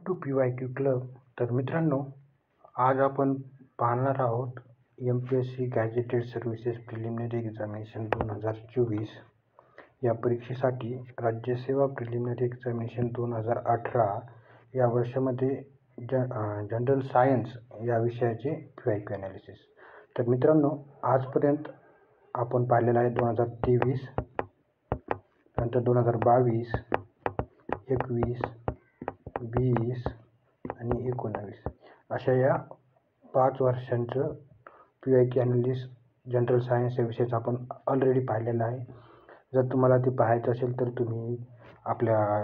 To PYQ club. तर मित्रांनो, आज आपण पाहणार आहोत MPSC gazetted services preliminary examination 2024 या परीक्षेसाठी राज्यसेवा प्रिलिमिनरी एक्झामिनेशन 2018 या वर्षामध्ये जनरल सायन्स या विषयाचे PYQ ॲनालिसिस. तर मित्रांनो, आजपर्यंत आपण पाहिलेलं आहे 2023, नंतर 2022, 21, 20 आणि 19 अशा या 5 वर्षांचं PYQ ॲनालिसिस जनरल सायन्स या विषयाचं आपण ऑलरेडी पाहिलेलं आहे. जर तुम्हाला ते पाहायचं असेल तर तुम्ही आपल्या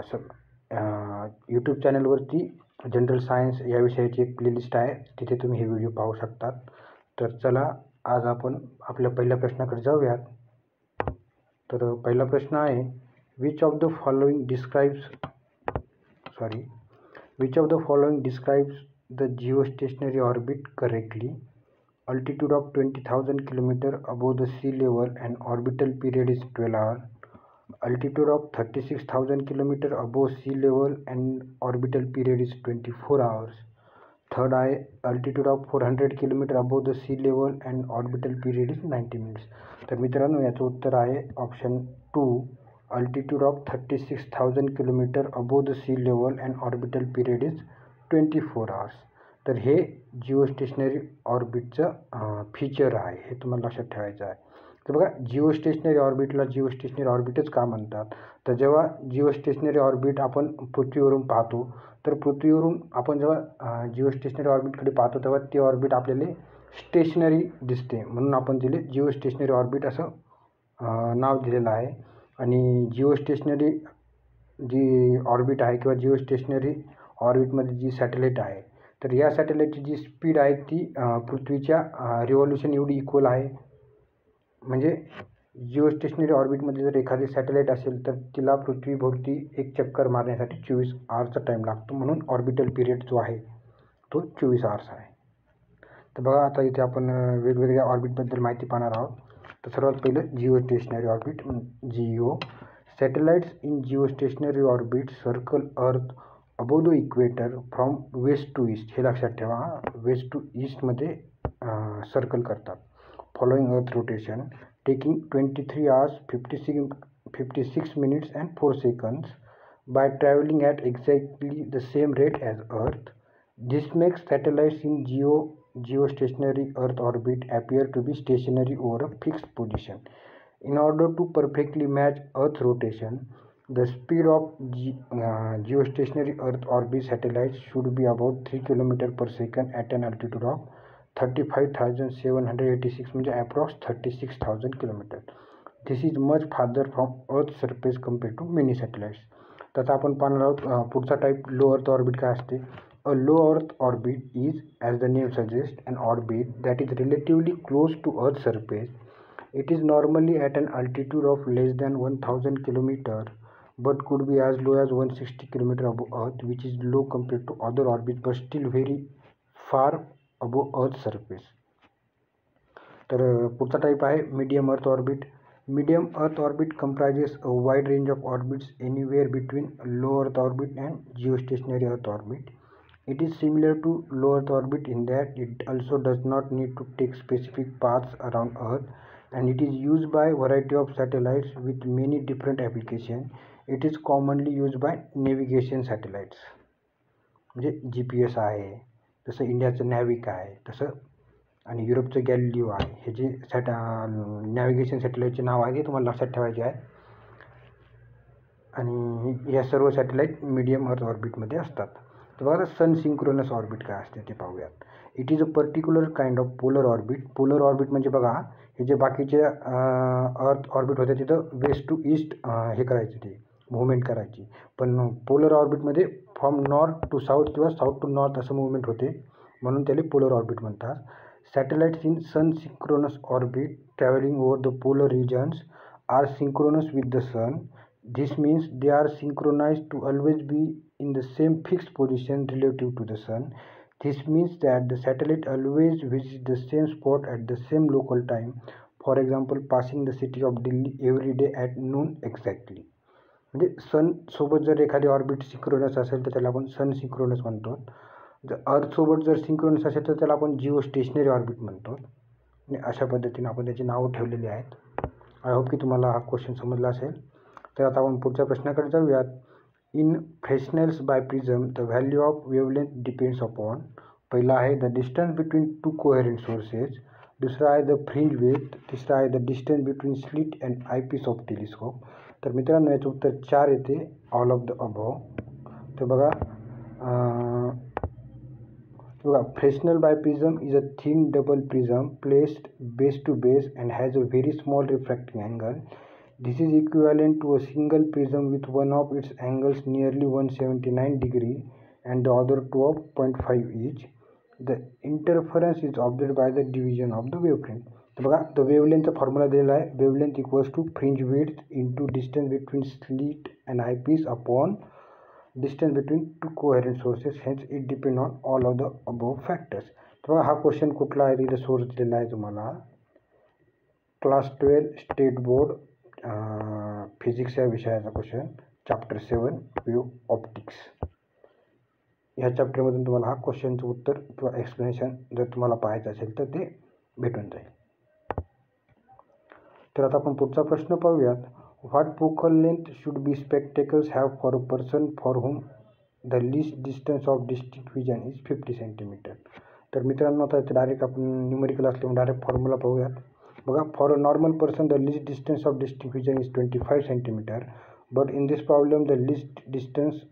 यूट्यूब चॅनलवरती जनरल सायन्स या विषयाची एक प्लेलिस्ट आहे, तिथे तुम्ही हे व्हिडिओ पाहू शकतात. तर चला आज आपण आपल्या पहिल्या प्रश्नाकडे जाऊयात. तर पहिला प्रश्न आहे, which of the following describes the geostationary orbit correctly? Altitude of 20,000 km above the sea level and orbital period is 12 hours. Altitude of 36,000 km above sea level and orbital period is 24 hours. Third आहे, altitude of 400 km above the sea level and orbital period is 90 minutes. तर मित्रांनो, याचं उत्तर आहे option 2, altitude of 36,000 km above the sea level and orbital period is 24 hours. तर हे जिओस्टेशनरी ऑर्बिटचं feature आहे, हे तुम्हाला लक्षात ठेवायचं आहे. तर बघा, जिओस्टेशनरी ऑर्बिटला जिओस्टेशनरी ऑर्बिटच का म्हणतात? तर जेव्हा जिओस्टेशनरी ऑर्बिट आपण पृथ्वीवरून पाहतो, तर पृथ्वीवरून आपण जेव्हा जिओस्टेशनरी ऑर्बिटकडे पाहतो तेव्हा ते ऑर्बिट आपल्याला स्टेशनरी दिसते, म्हणून आपण तिला जिओस्टेशनरी ऑर्बिट असं नाव दिलेलं आहे. आणि जिओस्टेशनरी जी ऑर्बिट आहे किंवा जिओस्टेशनरी ऑर्बिटमध्ये जी सॅटेलाईट आहे, तर या सॅटेलाईटची जी स्पीड आहे ती पृथ्वीच्या रिव्हॉल्युशन एवढी इक्वल आहे. म्हणजे जिओस्टेशनरी ऑर्बिटमध्ये जर एखादी सॅटेलाईट असेल तर तिला पृथ्वीभोवती एक चक्कर मारण्यासाठी 24 आवर्सचा टाईम लागतो, म्हणून ऑर्बिटल पिरियड जो आहे तो 24 आवर्स आहे. तर बघा, आता इथे आपण वेगवेगळ्या ऑर्बिटबद्दल माहिती पाहणार आहोत. तर सर्वात पहिलं geostationary orbit, GEO. Satellites in geostationary orbit circle earth above the equator from west to east. हे लक्षात ठेवा, वेस्ट टू ईस्टमध्ये सर्कल करतात. Following earth rotation taking 23 hours 56 minutes and 4 seconds by traveling at exactly the same rate as Earth. This makes satellites in geostationary Earth orbit appear to be stationary over a fixed position. In order to perfectly match Earth rotation, the speed of geostationary Earth orbit satellites should be about 3 km per second at an altitude of 35,786 म्हणजे approx 36,000 kilometre. This is much farther from earth surface compare to many satellites. त्याचा आपण पाहणार आहोत पुढचा type low earth orbit काय असते. A low earth orbit is, as the name suggest, an orbit that is relatively close to earth surface. It is normally at an altitude of less than 1,000 kilometre but could be as low as 160 km above Earth, which is low compared to other orbits but still very far above Earth surface. तर पुढचा type आहे medium earth orbit. Medium earth orbit comprises a wide range of orbits anywhere between low earth orbit and geostationary earth orbit. It is similar to low earth orbit in that it also does not need to take specific paths around Earth, and it is used by variety of satellites with many different applications. It is commonly used by navigation satellites. म्हणजे GPS आहे, तसं इंडियाचं नॅविक आहे तसं, आणि युरोपचं Galileo आहे. हे जे नॅव्हिगेशन सॅटेलाईटचे नाव आहे ते तुम्हाला लक्षात ठेवायचे आहे. आणि या सर्व सॅटेलाईट मीडियम अर्थ ऑर्बिटमध्ये असतात. तर बघा, सन सिंक्रोनस ऑर्बिट काय असते ते पाहूयात. It is a particular kind of polar orbit. Polar orbit म्हणजे बघा, हे जे बाकीचे अर्थ ऑर्बिट होते तिथं वेस्ट टू ईस्ट हे करायचे, ते मुवमेंट करायची, पण पोलर ऑर्बिटमध्ये फ्रॉम नॉर्थ टू साऊथ किंवा साऊथ टू नॉर्थ असं मुवमेंट होते, म्हणून त्याला पोलर ऑर्बिट म्हणतात. Satellites in sun synchronous orbit travelling over the polar regions are synchronous with the sun. This means they are synchronized to always be in the same fixed position relative to the sun. This means that the satellite always visits the same spot at the same local time. For example, passing the city of Delhi every day at noon exactly. म्हणजे सनसोबत जर एखादी orbit synchronous असेल तर त्याला आपण सन synchronous म्हणतो. जर अर्थसोबत जर सिंक्रोनस असेल तर त्याला आपण जिओ स्टेशनरी ऑर्बिट म्हणतो. आणि अशा पद्धतीने आपण त्याची नावं ठेवलेली आहेत. आय होप की तुम्हाला हा क्वेश्चन समजला असेल. तर आता आपण पुढच्या प्रश्नाकडे जाऊयात. In Fresnel's biprism the value of wavelength depends upon. पहिला आहे the distance between two coherent sources. दुसरा आहे द फ्रिंज विड्थ. तिसरा आहे the distance between slit and eyepiece of telescope. तर मित्रांनो याचं उत्तर 4 येते, ऑल ऑफ द अबव्ह. तर बघा Fresnel बायप्रिझम is a thin double prism placed base to base and has a very small refracting angle. This is equivalent to a single prism with one of its angles nearly 179 degree and the other two of 0.5 each. The interference is observed by the division of the wavefront. तर बघा the वेवलेंथचा formula दिलेला आहे. Wavelength equals to fringe width into distance between slit and eyepiece upon distance between two coherent sources, hence it depend on all of the above factors. तर हा question कुठला आहे तिथे source दिलेला आहे तुम्हाला क्लास 12 स्टेट बोर्ड फिजिक्स या विषयाचा क्वेश्चन चॅप्टर 7 वेव्ह ऑप्टिक्स. ह्या चॅप्टरमधून तुम्हाला हा क्वेश्चनचं उत्तर किंवा एक्सप्लेनेशन जर तुम्हाला पाहायचं असेल तर ते भेटून जाईल. तर आता आपण पुढचा प्रश्न पाहूयात. What focal length should be spectacles have for a person for whom the least distance of distinct vision is 50 cm. तर मित्रांनो आता डायरेक्ट आपण न्यूमेरिकल असल्यामुळे डायरेक्ट फॉर्म्युला पाहूयात. बघा for a normal person the least distance of distinct vision is 25 cm, but in this problem the least distance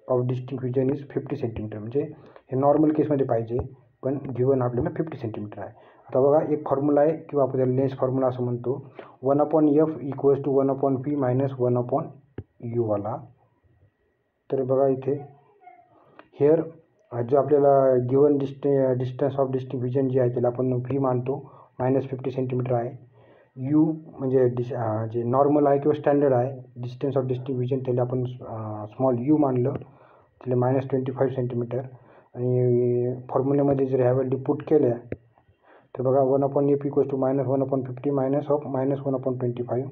of distinct vision is 50 cm. म्हणजे हे normal केसमध्ये पाहिजे, पण गिवन आपल्याला 50 cm आहे. आता बघा एक फॉर्म्युला आहे किंवा आपण त्याला लेन्स फॉर्म्युला असं म्हणतो. 1/f equals to 1/p minus 1/u वाला. तर बघा इथे हेअर जो आपल्याला given distance of distinct vision जे आहे त्याला आपण व्ही मानतो, -50 cm आहे. यू म्हणजे जे नॉर्मल आहे किंवा स्टँडर्ड आहे डिस्टन्स ऑफ डिस्टिंक्ट विजन त्याला आपण स्मॉल यू मानलं, त्याला -25 cm. आणि फॉर्म्युल्यामध्ये जर ह्या व्हॅल्यू पुट केल्या तर बघा 1/f equals to -1/50 minus of -1/25.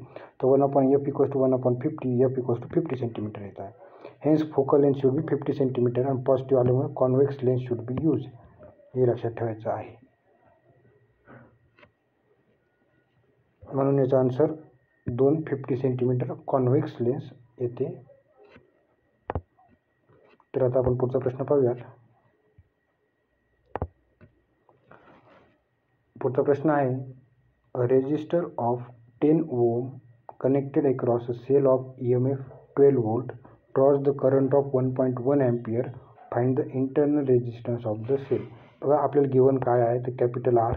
तर 1/f equals to 1/50, f equals to 50 cm येत आहे. Hence focal length should be 50 cm आणि पॉझिटिव्ह आल्यामुळे convex lens should be use. हे लक्षात ठेवायचं आहे. म्हणून याचा आन्सर 250 cm कॉन्व्हेक्स लेन्स येते. तर आता आपण पुढचा प्रश्न पाहूयात. पुढचा प्रश्न आहे a resistor of 10 ohm connected across a cell of EMF 12 volt draws the current of 1.1 ampere. Find the internal resistance of the cell. बघा आपल्याला गिवन काय आहे तर कॅपिटल R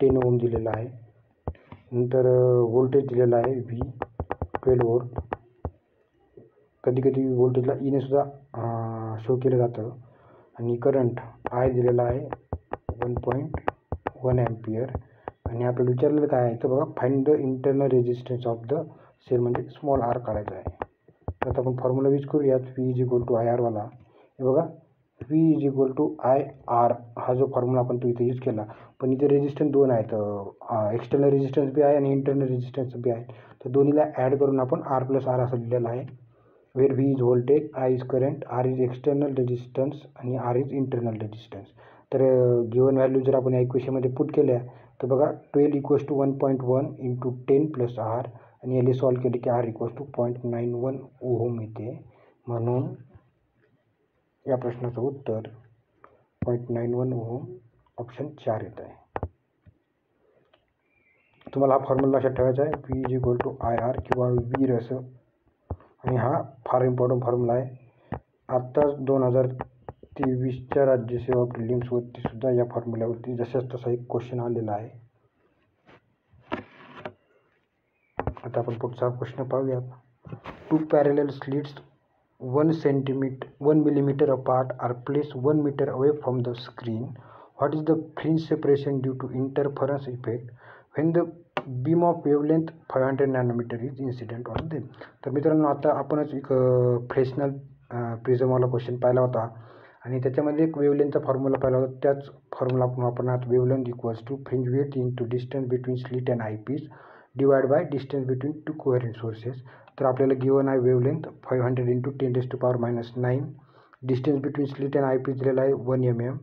10 ohm दिलेला आहे. नंतर व्होल्टेज दिलेला आहे V 12 volt. कधी कधी व्होल्टेजला ईने सुद्धा शो केलं जातं. आणि करंट I दिलेला आहे 1.1 ampere. आणि आपल्याला विचारलेलं काय आहे तर बघा find the internal resistance of the cell म्हणजे स्मॉल r काढायचा आहे. तर आता आपण फॉर्म्युला यूज करूयात. V is equal to IR वाला. हे बघा V is equal to IR हा जो फॉर्म्युला आपण तो इथे यूज केला, पण इथे रेजिस्टन्स दोन आहेत, एक्सटर्नल रेजिस्टन्स बी आहे आणि इंटरनल रेजिस्टन्स बी आहे. तर दोन्हीला ॲड करून आपण R+R असं लिहिलेलं आहे. Where V is voltage, I is current, R is external resistance आणि R इज इंटरनल रेजिस्टन्स. तर गिवन व्हॅल्यू जर आपण या इक्वेशनमध्ये पुट केल्या तर बघा 12 equals to 1.1 into 10 plus R आणि याला सॉल्व केले की R इक्वल्स टू 0.91 ओहम येते. म्हणून या प्रश्नाचं उत्तर 0.91 ओहम ऑप्शन 4 येत आहे. तुम्हाला हा फॉर्म्युला लक्षात ठेवायचा आहे. V is equal to IR किंवा वीर असं. आणि हा फार इम्पॉर्टंट फॉर्म्युला आहे. आत्ताच 2023च्या राज्यसेवा प्रिलिम्सवरती सुद्धा या फॉर्म्युल्यावरती जशाच तसा एक क्वेश्चन आलेला आहे. आता आपण पुढचा प्रश्न पाहूयात. Two parallel slits 1 millimeter apart are placed 1 meter away from the screen. What is the fringe separation due to interference effect when the beam of wavelength 500 nanometer is incident on them? तर मित्रांनो आता आपणच एक Fresnel प्रिझमवाला question पाहिला होता आणि त्याच्यामध्ये एक वेवलेंथचा फॉर्म्युला पाहिला होता. त्याच फॉर्म्युला आपण वापरणार. Wavelength equals to fringe width into distance between slit and eyepiece divide by distance between two coherent sources. तर आपल्याला गिवन आहे wavelength 500 × 10⁻⁹. Distance between slit and eyepiece दिलेला आहे 1 mm.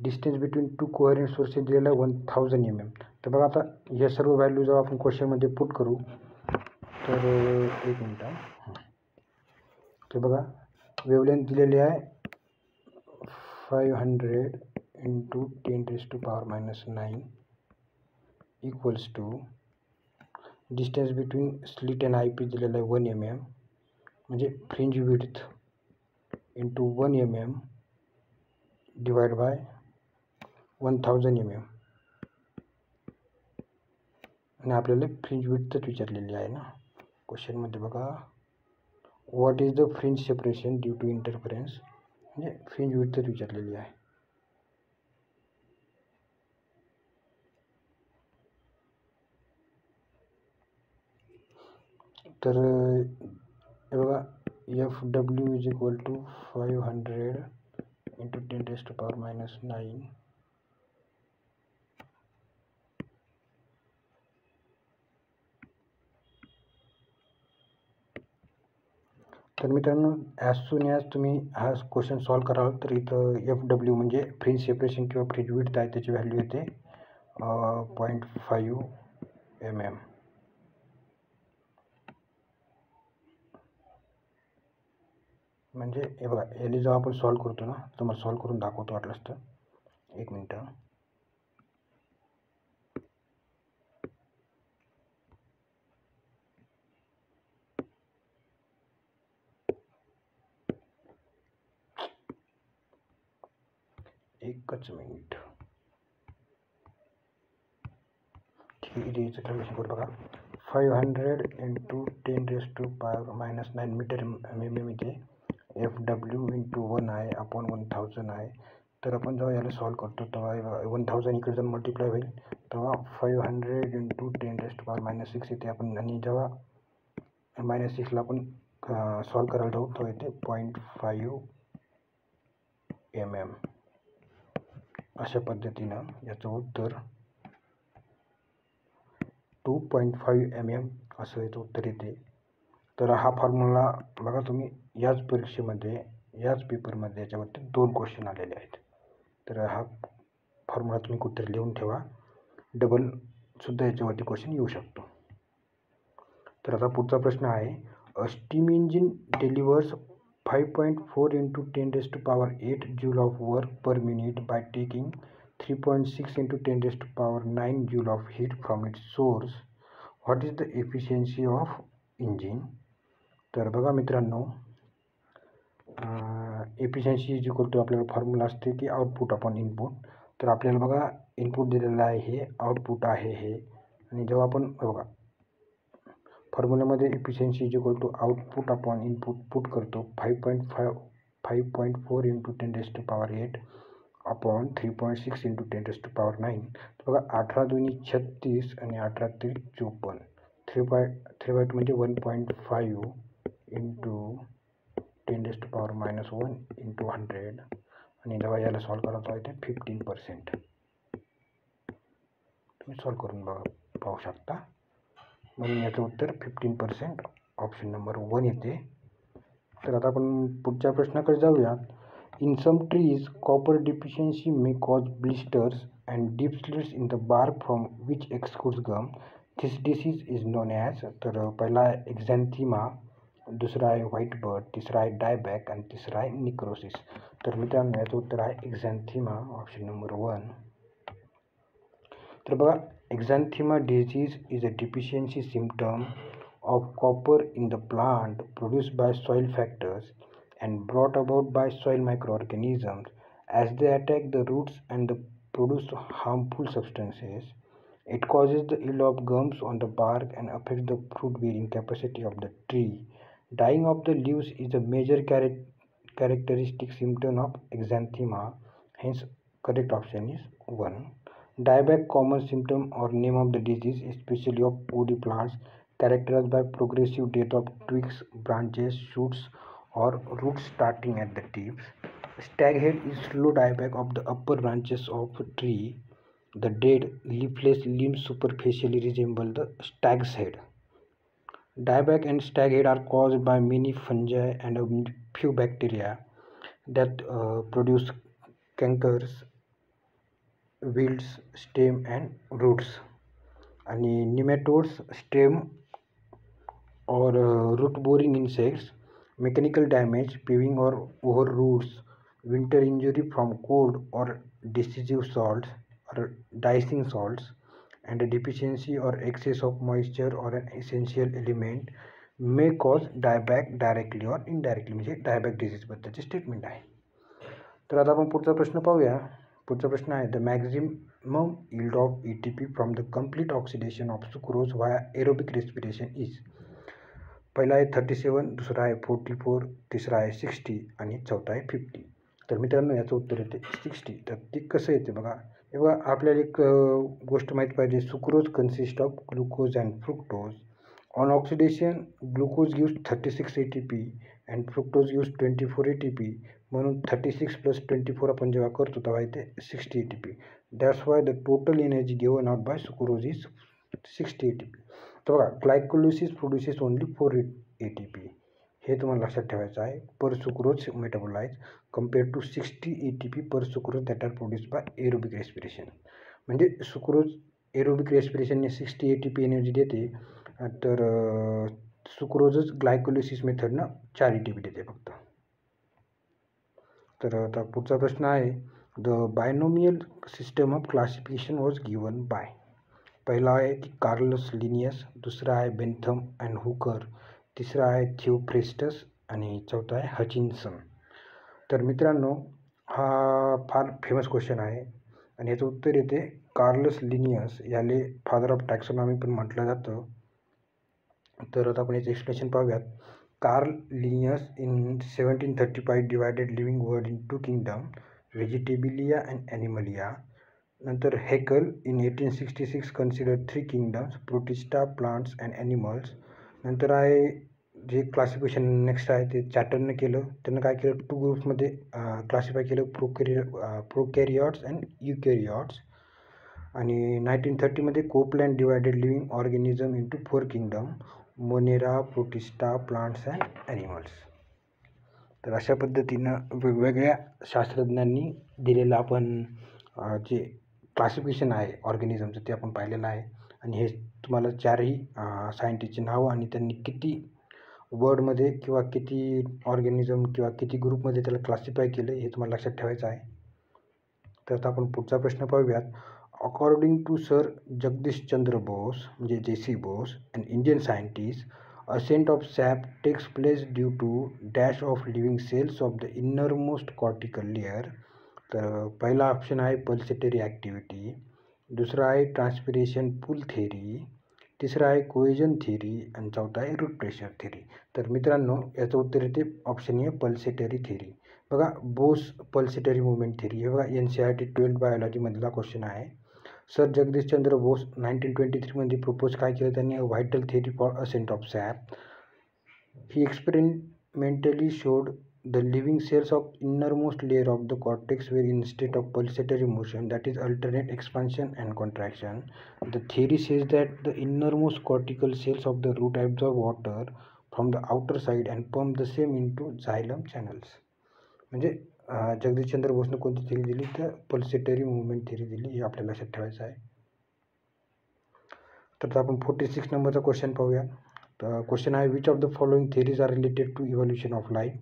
Distance between two coherent sources दिलेला आहे 1000 mm. तर बघा आता या सर्व व्हॅल्यू जेव्हा आपण क्वेश्चनमध्ये पुट करू तर एक मिनटं. तर बघा वेवलेंथ दिलेली आहे 500 × 10⁻⁹ equals to distance between slit and eyepiece दिलेला आहे 1 mm म्हणजे fringe width into 1 mm divide by 1000 mm. आणि आपल्याला फ्रिंज विड्थच विचारलेली आहे ना क्वेश्चनमध्ये. बघा what is the fringe separation due to interference म्हणजे फ्रिंज विड्थच विचारलेली आहे. तर हे बघा FW इज इक्वल टू 500 × 10⁻⁹. तर मित्रांनो ॲज सून ॲज तुम्ही हा क्वेश्चन सॉल्व कराल तर इथं FW म्हणजे फ्रिंज सेपरेशन किंवा फ्रिंज विड्थ आहे त्याची व्हॅल्यू येते 0.5 mm. म्हणजे हे बघा याला जेव्हा आपण सॉल्व करतो ना तुम्हाला सॉल्व करून दाखवतो वाटलंच तर. एक मिनटं. एकच मिनिट. ठीक आहे कॅल्क्युलेशन करू. बघा 500 × 10⁻⁹ मीटर mm इथे FW × 1 आहे अपॉन 1000 आहे. तर आपण जेव्हा याला सॉल्व करतो तेव्हा 1000 इकडे जर मल्टिप्लाय होईल तेव्हा 500 × 10⁻⁶ येते आपण. आणि जेव्हा -6ला आपण सॉल्व करायला जाऊ तेव्हा येते 0.5 mm. अशा पद्धतीनं याचं उत्तर 2.5 mm असं याचं उत्तर येते. तर हा फॉर्म्युला बघा तुम्ही याच परीक्षेमध्ये याच पेपरमध्ये याच्यावरती 2 क्वेश्चन आलेले आहेत. तर हा फॉर्म्युला तुम्ही कुठेतरी लिहून ठेवा. डबलसुद्धा याच्यावरती क्वेश्चन येऊ शकतो. तर आता पुढचा प्रश्न आहे a steam engine delivers 5.4 × 10⁸ joule of work per minute by taking 3.6 × 10⁹ joule of heat from its source. What is the efficiency of engine. तर बघा मित्रांनो एफिशियन्सी इज इक्वल टू आपल्याला फॉर्म्युला असते की आउटपुट अपॉन इनपुट. तर आपल्याला बघा input दिलेलं आहे हे, आउटपुट आहे हे. आणि जेव्हा आपण बघा फॉर्म्युल्यामध्ये efficiency is equal to output upon input put करतो 5.4 × 10⁸ अपॉन 3.6 × 10⁹. बघा 18 दूनी 36 आणि 18 3 54. 3/2 म्हणजे 1.5 × 10⁻⁻1 × 100. आणि जेव्हा याला सॉल्व करायचं आहे ते 15%. तुम्ही सॉल्व करून पाहू शकता. म्हणून याचं उत्तर 15% ऑप्शन नंबर 1 येते. तर आता आपण पुढच्या प्रश्नाकडे जाऊयात. In some trees copper deficiency may cause blisters and deep slits in the bark from which exudes gum. This disease is known as. तर पहिला आहे एक्झॅन्थिमा, दुसरा आहे व्हाईट बर्ड, तिसरा आहे डायबॅक आणि तिसरा आहे निक्रोसिस. तर मित्रांनो याचं उत्तर आहे एक्झॅन्थिमा ऑप्शन नंबर 1. तर बघा exanthema disease is a deficiency symptom of copper in the plant produced by soil factors and brought about by soil microorganisms as they attack the roots and produce harmful substances. It causes the yield of gums on the bark and affects the fruit bearing capacity of the tree. Dying of the leaves is a major characteristic symptom of exanthema. Hence correct option is 1. Dieback, common symptom or name of the disease, especially of woody plants, characterized by progressive death of twigs, branches, shoots, or roots starting at the tips. Staghead is slow dieback of the upper branches of a tree. The dead, leafless limbs superficially resemble the stag's head. Dieback and stag head are caused by many fungi and a few bacteria that produce cankers, weeds, stem and roots. आणि nematodes, stem or root boring insects, mechanical damage, peeling or over roots, winter injury from cold or decisive salts or dicing salts, and a deficiency or excess of moisture or an essential element may cause dieback directly or indirectly. म्हणजे dieback डिसीजबद्दलचे statement आहे. तर आता आपण पुढचा प्रश्न पाहूया. पुढचा प्रश्न आहे the maximum yield of ATP from the complete oxidation of sucrose via aerobic respiration is. पहिला आहे 37, दुसरा आहे 44, तिसरा आहे 60 आणि चौथा आहे 50. तर मित्रांनो याचं उत्तर येते 60. तर ते कसं येते बघा. हे बघा आपल्याला एक गोष्ट माहीत पाहिजे. Sucrose consist of glucose and fructose. On oxidation glucose gives 36 ATP and fructose gives 24 ATP. म्हणून 36 + 24 आपण जेव्हा करतो तेव्हा येते 60 ATP. That's why the total energy given out by sucrose is 60 ATP. तर बघा ग्लायकोलिसिस प्रोड्युसेस ओनली 4 ATP. हे तुम्हाला लक्षात ठेवायचं आहे. Per sucrose metabolise compare to 60 ATP per sucrose that are produce by aerobic respiration. म्हणजे सुक्रोज एरोबिक रेस्पिरेशनने 60 ATP energy देते, तर सुक्रोजच ग्लायकोलिसिस मेथडनं 4 ATP देते फक्त. तर आता पुढचा प्रश्न आहे the binomial system of classification was given by. पहिला आहे की कार्लस लिनियस, दुसरा आहे बेंथम अँड हुकर, तिसरा आहे थिओफ्रेस्टस आणि चौथा आहे हचिन्सन. तर मित्रांनो हा फार फेमस क्वेश्चन आहे आणि याचं उत्तर येते कार्लस लिनियस. याले फादर ऑफ टॅक्सॉनॉमी पण म्हटलं जातं. तर आता आपण याचं एक्सप्लेनेशन पाहूयात. Carl Linnaeus in 1735 divided living world in 2 kingdoms, Vegetabilia and Animalia. नंतर Haeckel in 1866 considered 3 kingdoms, Protista, plants and animals. नंतर आहे जे क्लासिफिकेशन नेक्स्ट आहे ते चॅटरनं केलं. त्यानं काय केलं, 2 ग्रुप्समध्ये क्लासिफाय केलं, प्रोकॅरियॉट्स अँड युकॅरियॉट्स. आणि 1930मध्ये Copeland divided living organism into 4 kingdom, Monera, Protista, plants and animals. तर अशा पद्धतीनं वेगवेगळ्या शास्त्रज्ञांनी दिलेलं आपण जे क्लासिफिकेशन आहे ऑर्गॅनिझमचं ते आपण पाहिलेलं आहे. आणि हे तुम्हाला 4ही सायंटिस्टची नावं आणि त्यांनी किती वर्डमध्ये किंवा किती ऑर्गॅनिझम किंवा किती ग्रुपमध्ये त्याला क्लासिफाय केलं हे तुम्हाला लक्षात ठेवायचं आहे. तर आता आपण पुढचा प्रश्न पाहूयात. According to sir Jagdish Chandra Bose म्हणजे JC Bose, an Indian scientist, ascent of sap takes place due to dash of living cells of the innermost cortical layer. तर पहिला ऑप्शन आहे पल्सेटरी ॲक्टिव्हिटी, दुसरा आहे ट्रान्सपिरेशन पूल थेरी, तिसरा आहे कोएजन थेरी आणि चौथा आहे रूट प्रेशर थेरी. तर मित्रांनो याचं उत्तर येते ऑप्शन ए पल्सेटरी थेरी. बघा बोस पल्सेटरी मुवमेंट थेरी हे बघा NCERT 12th बायोलॉजीमधला क्वेश्चन आहे. सर जगदीशचंद्र बोस 1923मध्ये प्रपोज काय केलं त्यांनी, अ vital theory for ascent of SAP. He experimentally showed the living cells of innermost layer of the cortex were in state of pulsatory motion, that is alternate expansion and contraction. The theory says that the innermost cortical cells of the root absorb water from the outer side and pump the same into xylem channels. म्हणजे जगदीशचंद्र बोसनं कोणती theory दिली तर pulsatory movement theory दिली, हे आपल्याला लक्षात ठेवायचं आहे. तर आपण 46 नंबरचा क्वेश्चन पाहूया. तर क्वेश्चन आहे which of the following theories are related to evolution of life.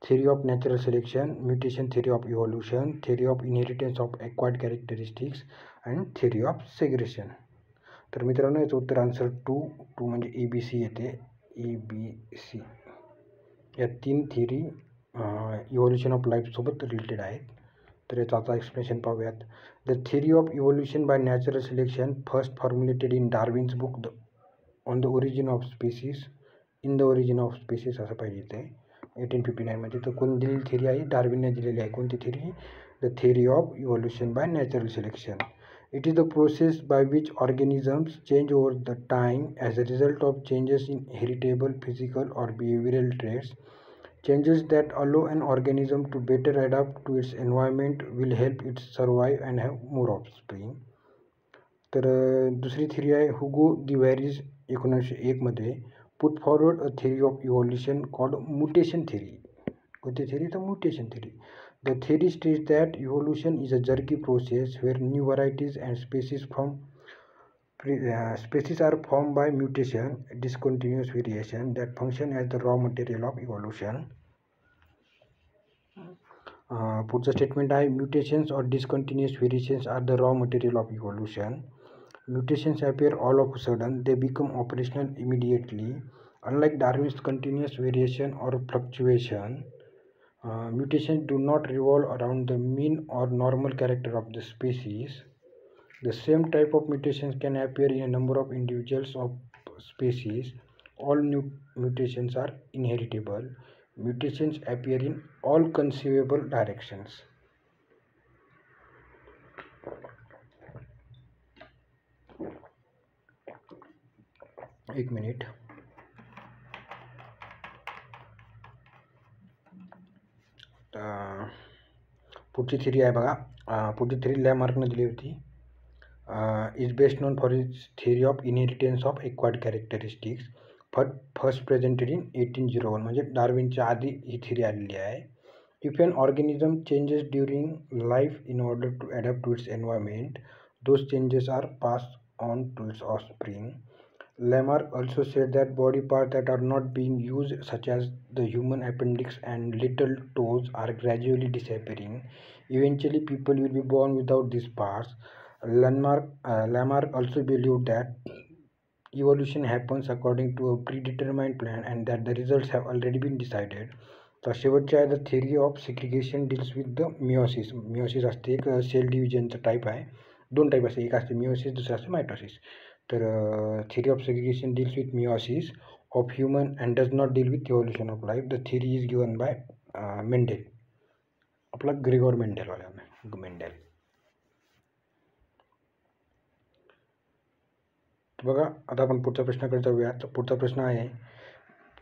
theory of natural selection, mutation theory of evolution, theory of inheritance of acquired characteristics and theory of segregation. तर मित्रांनो याचं उत्तर answer 2 म्हणजे ABC येते. ABC या 3 theory evolution of लाईफसोबत related आहेत. तर याचा आता एक्सप्लेनेशन पाहूयात. The theory of evolution by natural selection first formulated in Darwin's book on the origin of species, in the origin of species असं पाहिजे ते 1859मध्ये. तर कोण दिलेली थिअरी आहे, डार्विनने दिलेली आहे. कोणती theory, the theory of evolution by natural selection. It is the process by which organisms change over the time as a result of changes in heritable physical or behavioural traits. Changes that allow an organism to better adapt to its environment will help it survive and have more offspring. तर दुसरी theory आहे हुगो दिवॅरिज 1901 मध्ये put forward a theory of evolution called mutation theory. कोणती theory? तर mutation theory. The theory states that evolution is a jerky process where new varieties and species are formed by mutation, discontinuous variation that function as the raw material of evolution. पुढचं statement आहे mutations or discontinuous variations are the raw material of evolution. Mutations appear all of a sudden, they become operational immediately. Unlike Darwin's continuous variation or fluctuation, mutations do not revolve around the mean or normal character of the species. The same type of mutations can appear in a number of individuals of species. All new mutations are inheritable. Mutations appear in all conceivable directions. एक minute. पुढची theory आहे बघा. पुढची theory लॅमार्कने दिली होती. Is best known for is theory of inheritance of acquired characteristics first presented in 1801. म्हणजे डार्विनच्या आधी ही थिअरी आलेली आहे. If an organism changes during life in order to adapt to its environment, those changes are pass on to its offspring. Lamarck also said that body parts that are not being used, such as the human appendix and little toes, are gradually disappearing. Eventually, people will be born without these parts. Lamarck also believed that evolution happens according to a predetermined plan and that the results have already been decided. तर शेवटचे आहे the theory of segregation deals with the meiosis. Meiosis असते एक sale डिव्हिजनचं type आहे. दोन type असते, एक असते मिओसिस, दुसरं असते मायटोसिस. तर theory of segregation deals with meiosis of human and does not deal with evolution of life. The theory is given by Mendel. आपला ग्रेगोर मेंडेलवाला मेंडेल. बघा आता आपण पुढच्या प्रश्नाकडे जाऊया. तर पुढचा प्रश्न आहे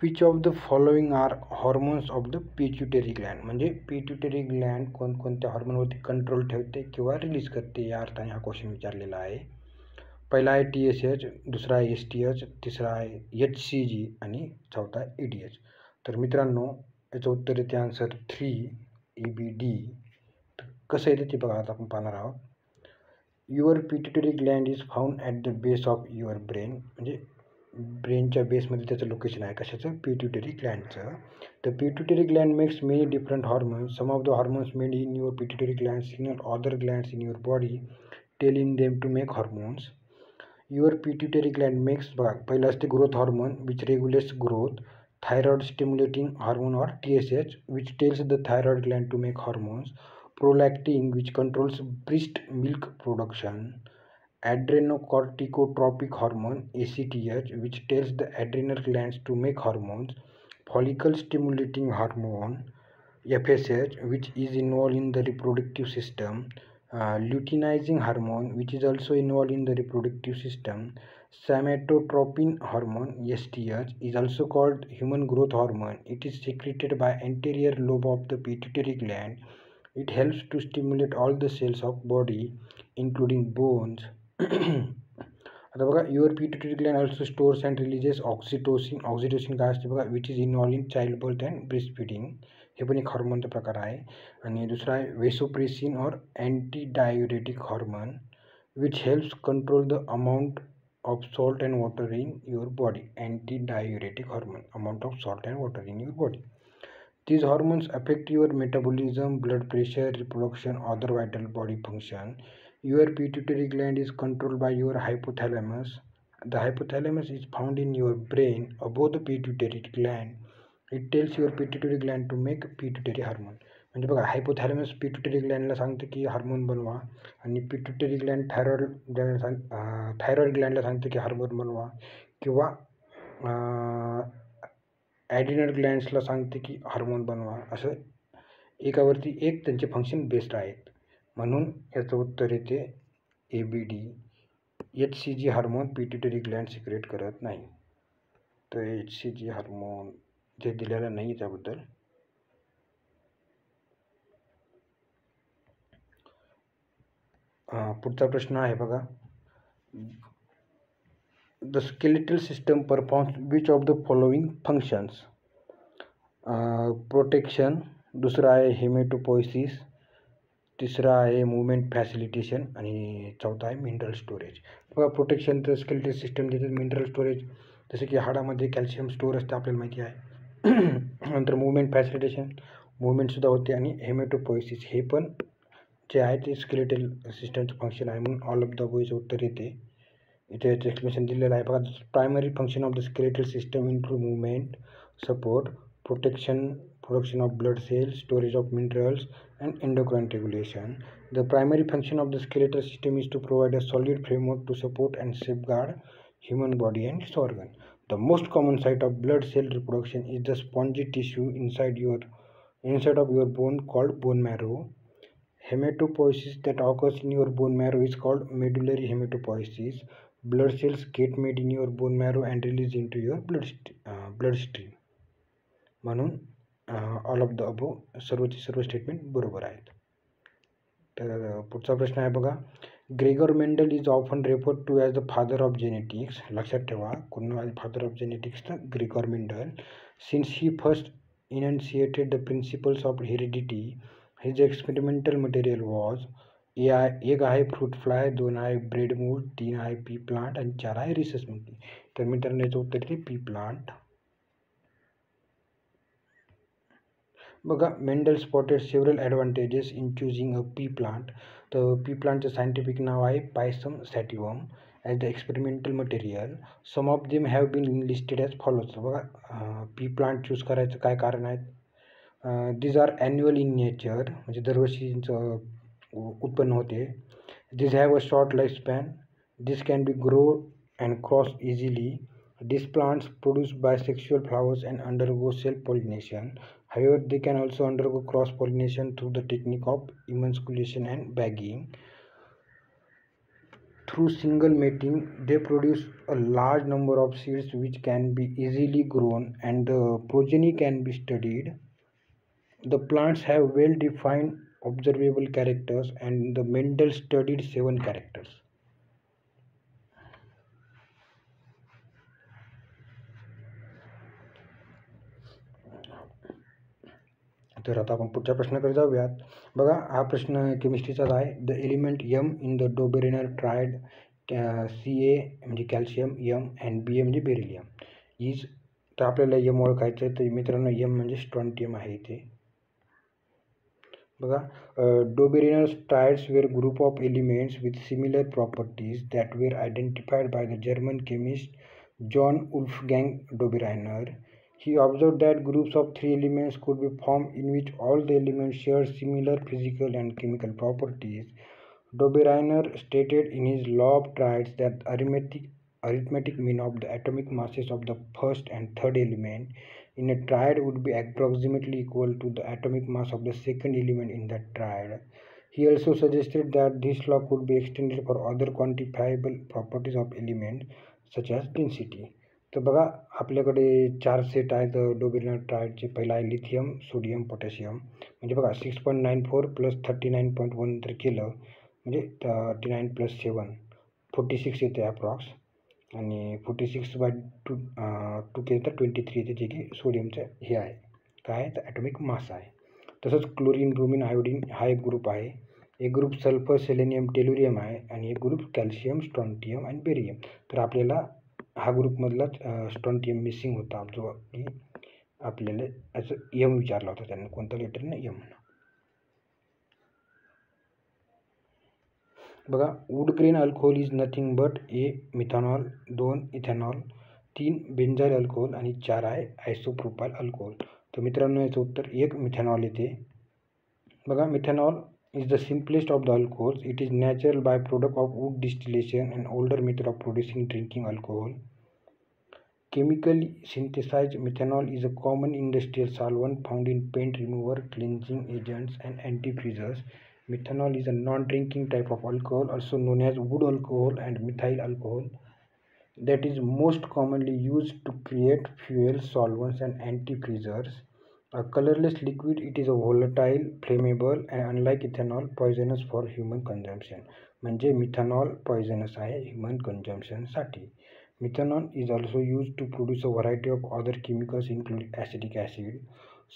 which of the following are hormones of the pituitary gland. म्हणजे पिट्युटरी ग्लँड कोणकोणत्या हॉर्मोनवरती कंट्रोल ठेवते किंवा रिलीज करते, या अर्थाने हा क्वेश्चन विचारलेला आहे. पहिला आहे TSH, दुसरा आहे STH, तिसरा आहे HCG आणि चौथा आहे EDH. तर मित्रांनो याचं उत्तर येते आन्सर 3 EBD. कसं येते ते बघा आता आपण पाहणार आहोत. Your pituitary gland is found at the base of your brain. म्हणजे ब्रेनच्या बेसमध्ये त्याचं लोकेशन आहे. कशाचं? पिट्युटरी ग्लँडचं. The pituitary gland makes many different hormones. Some of the hormones made in your pituitary gland signal other glands in your body telling them to make hormones. Your pituitary gland makes, बघा पहिलं असते growth hormone which regulates growth, thyroid stimulating hormone or TSH which tells the thyroid gland to make hormones, prolactin which controls breast milk production, adrenocorticotropic hormone ACTH which tells the adrenal glands to make hormones, follicle stimulating hormone FSH which is involved in the reproductive system, luteinizing hormone which is also involved in the reproductive system, somatotropin hormone STH is also called human growth hormone. It is secreted by anterior lobe of the pituitary gland. It helps to stimulate all the cells of body including bones. आता बघा your pituitary Gland also stores and releases oxytocin. Oxytocin काय असते बघा which is involve in child birth and breast feeding. हे पण एक हॉर्मोनचा प्रकार आहे. आणि दुसरा आहे vasopressin or anti diuretic hormone which helps control the amount of salt and water in your body. Anti diuretic hormone, amount of salt and water in your body. These hormones affect your metabolism, blood pressure, reproduction, other vital body function. Your pituitary gland is controlled by your hypothalamus. The hypothalamus is found in your brain above the pituitary gland. It tells your pituitary gland to make pituitary hormone. म्हणजे बघा hypothalamus pituitary ग्लँडला सांगते की hormone बनवा आणि pituitary Gland thyroid ग्लँडला सांगते की hormone बनवा, किंवा ॲड्रिनल ग्लँड्सला सांगते की हार्मोन बनवा. असं एकावरती एक त्यांचे फंक्शन बेस्ड आहेत. म्हणून याचं उत्तर येते ABD. HCG hormone pituitary gland secrete करत नाही. तर HCG हार्मोन जे दिलेलं नाही त्याबद्दल. पुढचा प्रश्न आहे बघा. The skeletal system performs which of the following functions? Protection, दुसरा आहे हेमेटोपोइसिस, तिसरा आहे मूवमेंट फॅसिलिटेशन आणि चौथा आहे मिनरल स्टोरेज. बघा प्रोटेक्शन तर स्केलेटल सिस्टम देते. मिनरल स्टोरेज जसे की हाडामध्ये कॅल्शियम स्टोअर असते आपल्याला माहिती आहे. नंतर मूवमेंट फॅसिलिटेशन, मूवमेंटसुद्धा होते. आणि हेमेटोपोइसिस हे पण जे आहे ते स्केलेटल सिस्टमचं फंक्शन आहे. म्हणून ऑल ऑफ द अबोव्हचं उत्तर येते. इथे याचं एक्सप्लेनेशन दिलेलं आहे बघा. Primary function of the skeletal system include movement, support, protection of blood cells, storage of minerals, and endocrine regulation. The primary function of the skeletal system is to provide a solid framework to support and safeguard human body and its organ. The most common site of blood cell reproduction is the spongy tissue inside of your bone called bone marrow. Hematopoiesis that occurs in your bone marrow is called medullary hematopoiesis. Blood cells get made in your bone marrow and released into your bloodstream. म्हणून all of the above सर्वचे सर्व statement बरोबर आहेत. तर पुढचा प्रश्न आहे बघा. Gregor Mendel is often referred to as the father of genetics. लक्षात ठेवा कोण फादर ऑफ जेनेटिक्स तर Gregor Mendel. Since he first initiated the principles of heredity, his experimental material was एक आहे फ्रूट फ्लाय, 2 आहे ब्रेड मूळ, 3 आहे P plant आणि 4 आहे रिसस मंकी. तर मित्रांनो याचं उत्तर येते पी प्लांट. बघा Mendel spotted several advantages in choosing a pea plant. तर पी प्लांटचं सायंटिफिक नाव आहे Pisum sativum as the experimental material. Some of them have been listed as follows. बघा पी प्लांट चूज करायचं काय कारण आहेत. These are annual in nature, म्हणजे दरवर्षीचं उत्पन्न होते. These have a short life span. This can be grow and cross easily. These plants produce bisexual flowers and undergo self-pollination. However, they can also undergo cross-pollination through the technique of emasculation and bagging. Through single mating, they produce a large number of seeds which can be easily grown and the progeny can be studied. The plants have well-defined observable characters and the Mendel studied 7 characters. तर आता आपण पुढच्या प्रश्नाकडे जाऊयात. बघा हा प्रश्न केमिस्ट्रीचाच आहे. The element M in the Döbereiner triad Ca म्हणजे कॅल्शियम, यम अँड Ba म्हणजे बेरिलियम इज. तर आपल्याला यम ओळखायचं आहे. तर मित्रांनो यम म्हणजे स्ट्रॉन्टियम आहे इथे. बघा Döbereiner triads were group of elements with similar properties that were identified by the German chemist John Wolfgang Döbereiner. He observed that groups of 3 elements could be formed in which all the elements shared similar physical and chemical properties. Dobereiner stated in his law of triads that arithmetic mean of the atomic masses of the first and third element in a triad would be approximately equal to the atomic mass of the second element in that triad. He also suggested that this law could be extended for other quantifiable properties of elements such as density. तर बघा आपल्याकडे 4 set आहेत डोबेरेनर ट्रायडचे. पहिला आहे lithium, sodium, potassium. म्हणजे बघा 6.94 plus 39.1 जर केलं म्हणजे 39 प्लस 7 46 येते अप्रॉक्स. आणि 46/2 केलं तर 23 येते, जे की सोडियमचं हे आहे काय तर ॲटॉमिक मास आहे. तसंच क्लोरीन, ब्रोमिन, आयोडीन हा एक ग्रुप आहे. एक ग्रुप सल्फर, सेलेनियम, टेल्युरियम आहे आणि एक ग्रुप कॅल्शियम, स्ट्रॉन्टियम आणि बेरियम. तर आपल्याला हा ग्रुपमधलाच स्ट्रॉन्टियम मिसिंग होता, जो की आपल्याला याचं यम विचारला होता त्यांना, कोणत्या लेटरनं यम. बघा wood grain alcohol is nothing but A methanol, 2 ethanol, 3 benzyl alcohol आणि 4 आहे आयसोप्रोपाइल अल्कोहोल. तर मित्रांनो याचं उत्तर 1 मिथेनॉल येते. बघा methanol is the simplest of the alcohols. It is natural byproduct of wood distillation and older method of producing drinking alcohol. Chemically synthesized methanol is a common industrial solvent found in paint remover, cleansing agents and antifreezes. Methanol is a non-drinking type of alcohol also known as wood alcohol and methyl alcohol that is most commonly used to create fuel, solvents and antifreezers. A colorless liquid, it is a volatile, flammable and unlike ethanol poisonous for human consumption. म्हणजे methanol poisonous आहे human कन्झम्पशनसाठी. Methanol is also used to produce a variety of other chemicals including acetic acid.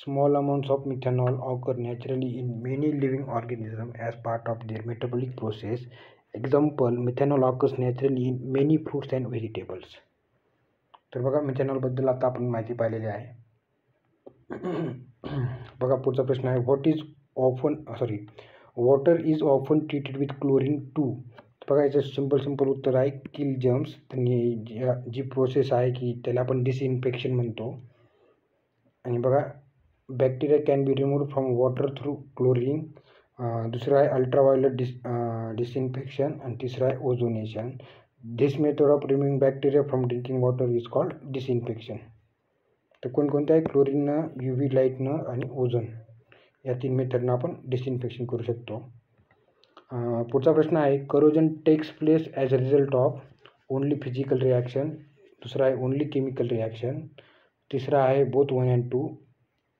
Small amounts of methanol occur naturally in many living organisms as part of their metabolic process. Example, methanol occurs naturally in many fruits and vegetables. तर बघा मिथेनॉलबद्दल आता आपण माहिती पाहिलेली आहे. बघा पुढचा प्रश्न आहे, water is often treated with chlorine 2. बघा याचं सिंपल उत्तर आहे किल जर्म्स. जी प्रोसेस आहे की त्याला आपण डिसइन्फेक्शन म्हणतो. आणि बघा bacteria can be removed from water through chlorine. दुसरं आहे अल्ट्राव्हायोलेट डिसइन्फेक्शन. आणि तिसरं आहे ozonation. This method of removing bacteria from drinking water is called disinfection. तर कोणकोणत्या आहे, क्लोरीननं, UV लाईटनं आणि ओझोन, या 3 मेथडनं आपण डिसइन्फेक्शन करू शकतो. पुढचा प्रश्न आहे, corrosion takes place as a result of only physical reaction. दुसरा आहे ओनली केमिकल रिॲक्शन. तिसरा आहे बोथ 1 and 2.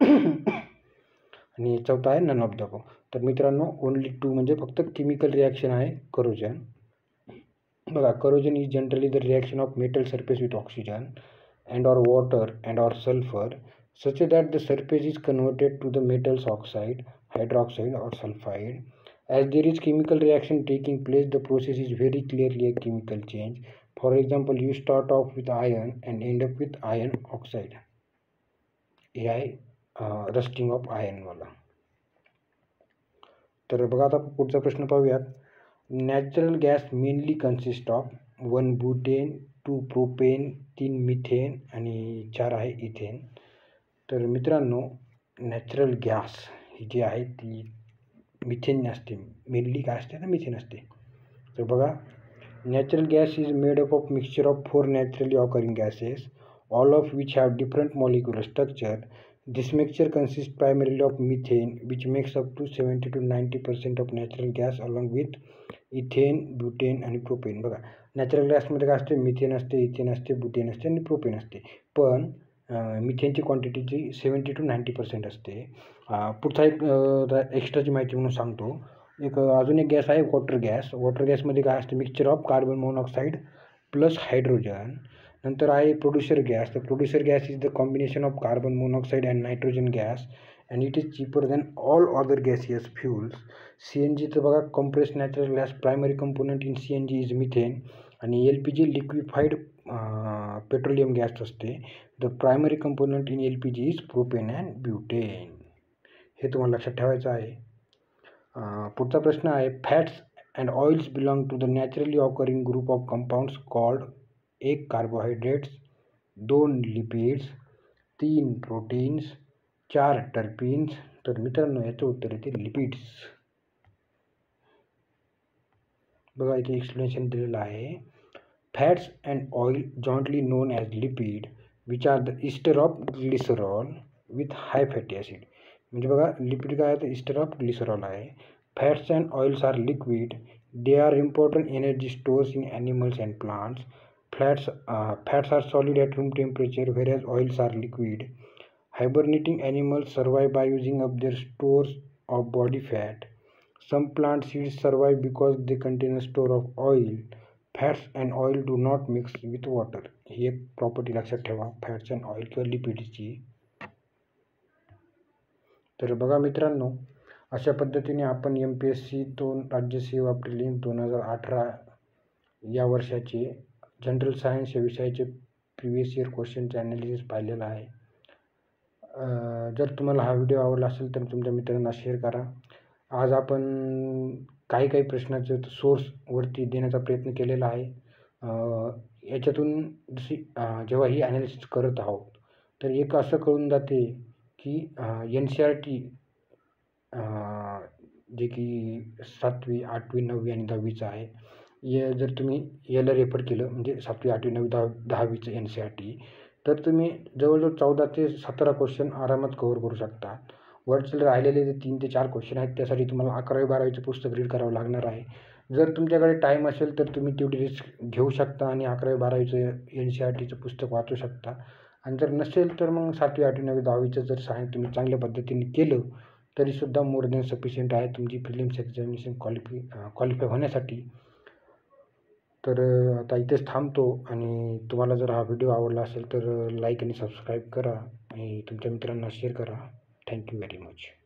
आणि चौथा आहे नन ऑफ द अबव. तर मित्रांनो ओनली 2 म्हणजे फक्त केमिकल रिॲक्शन आहे करोजन. बघा corrosion is generally the reaction of metal surface with oxygen and or water and or sulfur such that the surface is converted to the metals oxide, hydroxide or sulfide. As there is chemical reaction taking place, the process is very clearly a chemical change. For example, you start off with iron and end up with iron oxide. हे आहे rusting of आयर्नवाला. तर बघा आता पुढचा प्रश्न पाहूयात. Natural gas mainly consist of 1 butane, 2 propane, 3 methane आणि 4 आहे इथेन. तर मित्रांनो नॅचरल गॅस ही जी आहे ती मिथेन असते. मेनली काय असते तर मिथेन असते. तर बघा natural gas is made up of mixture of 4 naturally occurring gases, all of which have different molecular structure. This mixture consists primarily of methane, which makes up to 70 to 90% of natural gas, along with ethane, butane आणि propane. बघा natural गॅसमध्ये काय असते, methane असते, ethane असते, butane असते आणि propane असते. पण मिथेनची क्वांटिटीची 70 to 90% असते. पुढचा एक एक्स्ट्राची माहिती म्हणून सांगतो. अजून एक गॅस आहे वॉटर गॅस. वॉटर गॅसमध्ये काय असते, mixture of carbon monoxide plus hydrogen. नंतर आहे प्रोड्युसर गॅस. तर producer gas is the combination of carbon monoxide and nitrogen gas and it is cheaper than all other gaseous fuels. CNGचं बघा compressed natural gas, primary component in CNG is methane. आणि LPG liquefied petroleum gas असते. The primary component in LPG is propane and butane. हे तुम्हाला लक्षात ठेवायचं आहे. पुढचा प्रश्न आहे, fats and oils belong to the naturally occurring group of compounds called. 1 carbohydrates, 2 lipids, 3 proteins, 4 terpenes. तर मित्रांनो याचं उत्तर येते लिपिड्स. बघा इथे एक्सप्लेनेशन दिलेलं आहे. Fats and oil jointly known as lipid which are the ester of glycerol with high fatty acid. म्हणजे बघा लिपिड काय आहे तर इस्टर ऑफ ग्लिसरॉल आहे. Fats and oils are liquid. They are important energy stores in animals and plants. Fats are solid at room temperature, whereas oils are liquid. Hibernating animals survive by using up their stores of body fat. Some plant seeds survive because they contain a store of oil. Fats and oil do not mix with water. ही एक property लक्षात ठेवा fats and oil किंवा लिपिडची. तर बघा मित्रांनो अशा पद्धतीने आपण MPSC 2 राज्यसेवा प्रिलिम 2018 या वर्षाचे जनरल सायन्स या विषयाचे प्रिवियस इयर क्वेश्चनचे ॲनालिसिस पाहिलेलं आहे. जर तुम्हाला हा व्हिडिओ आवडला असेल तर तुमच्या मित्रांना शेअर करा. आज आपण काही प्रश्नाचं सोर्सवरती देण्याचा प्रयत्न केलेला आहे. याच्यातून जेव्हा ही ॲनालिसिस करत आहोत तर एक असं कळून जाते की NCERT जे की 7वी, 8वी, 9वी आणि 10वीचं आहे. जर तुम्ही याला रेफर केलं म्हणजे 7वी, 8वी, 9वी, 10वीचं NCERT तर तुम्ही जवळजवळ 14 ते 17 क्वेश्चन आरामात कव्हर करू शकता. वरचे राहिलेले जे 3 ते 4 क्वेश्चन आहेत त्यासाठी तुम्हाला 11वी 12वीचं पुस्तक रीड करावं लागणार आहे. जर तुमच्याकडे टाईम असेल तर तुम्ही तेवढी रिस्क घेऊ शकता आणि 11वी 12वीचं NCERTचं पुस्तक वाचू शकता. आणि जर नसेल तर मग 7वी 8वी 9वी 10वीचं जर सायन्स तुम्ही चांगल्या पद्धतीने केलं तरीसुद्धा मोर दॅन सफिशियंट आहे तुमची प्रिलिम्स एक्झामिनेशन क्वालिफाय होण्यासाठी. तर आता इथेच थांबतो आणि तुम्हाला जर हा व्हिडिओ आवडला असेल तर लाईक आणि सबस्क्राईब करा आणि तुमच्या मित्रांना शेअर करा. Thank you very much.